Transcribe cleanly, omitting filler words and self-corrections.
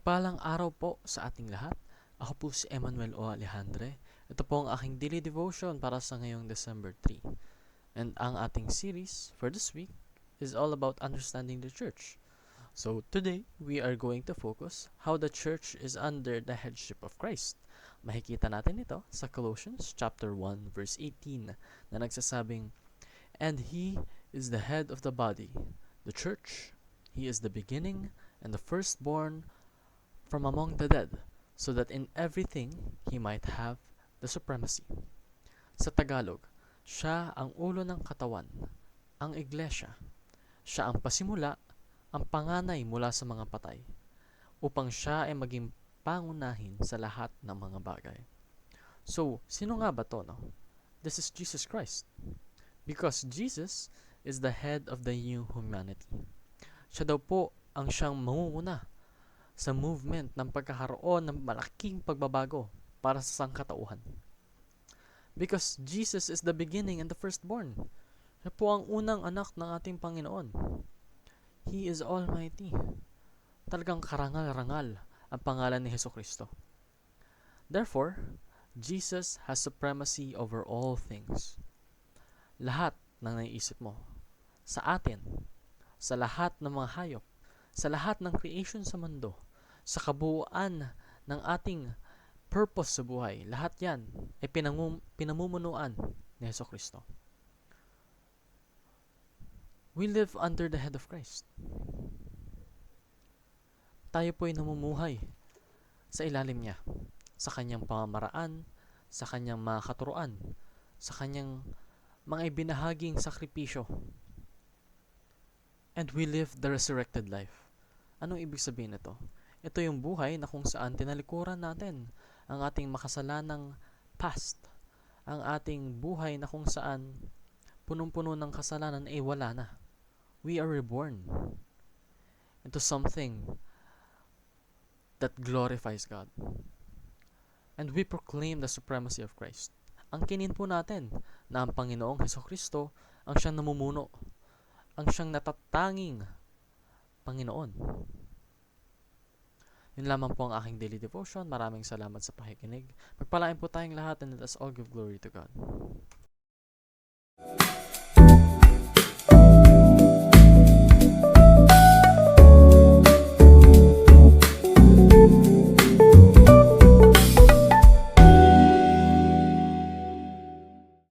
Mapagpalang araw po sa ating lahat. Ako po si Emmanuel O. Alejandre. Ito po ang aking daily devotion para sa ngayong December 3. And ang ating series for this week is all about understanding the church. So today, we are going to focus how the church is under the headship of Christ. Makikita natin ito sa Colossians chapter 1 verse 18 na nagsasabing, "And he is the head of the body, the church. He is the beginning and the firstborn from among the dead, so that in everything he might have the supremacy." Sa Tagalog, siya ang ulo ng katawan, ang iglesia. Siya ang pasimula, ang panganay mula sa mga patay, upang siya ay maging pangunahin sa lahat ng mga bagay. So, sino nga ba to, no? This is Jesus Christ. Because Jesus is the head of the new humanity. Siya daw po ang siyang mamumuna sa movement ng pagkakaroon ng malaking pagbabago para sa sangkatauhan. Because Jesus is the beginning and the firstborn. Siya po ang unang anak ng ating Panginoon. He is Almighty. Talagang karangal-rangal ang pangalan ni Jesucristo. Therefore, Jesus has supremacy over all things. Lahat ng naiisip mo, sa atin, sa lahat ng mga hayop, sa lahat ng creation sa mundo, sa kabuuan ng ating purpose sa buhay, lahat yan ay pinamumunuan ni Jesucristo. We live under the head of Christ. Tayo po ay namumuhay sa ilalim niya, sa kanyang pamamaraan, sa kanyang mga katuruan, sa kanyang mga ibinahaging sakripisyo. And we live the resurrected life. Anong ibig sabihin nito? Ito yung buhay na kung saan tinalikuran natin ang ating makasalanang past. Ang ating buhay na kung saan punong-puno ng kasalanan ay wala na. We are reborn into something that glorifies God. And we proclaim the supremacy of Christ. Ang kinin po natin na ang Panginoong Hesukristo ang siyang namumuno, ang siyang natatanging Panginoon. Yun lamang po ang aking daily devotion. Maraming salamat sa pakikinig. Pagpalain po tayong lahat and let us all give glory to God.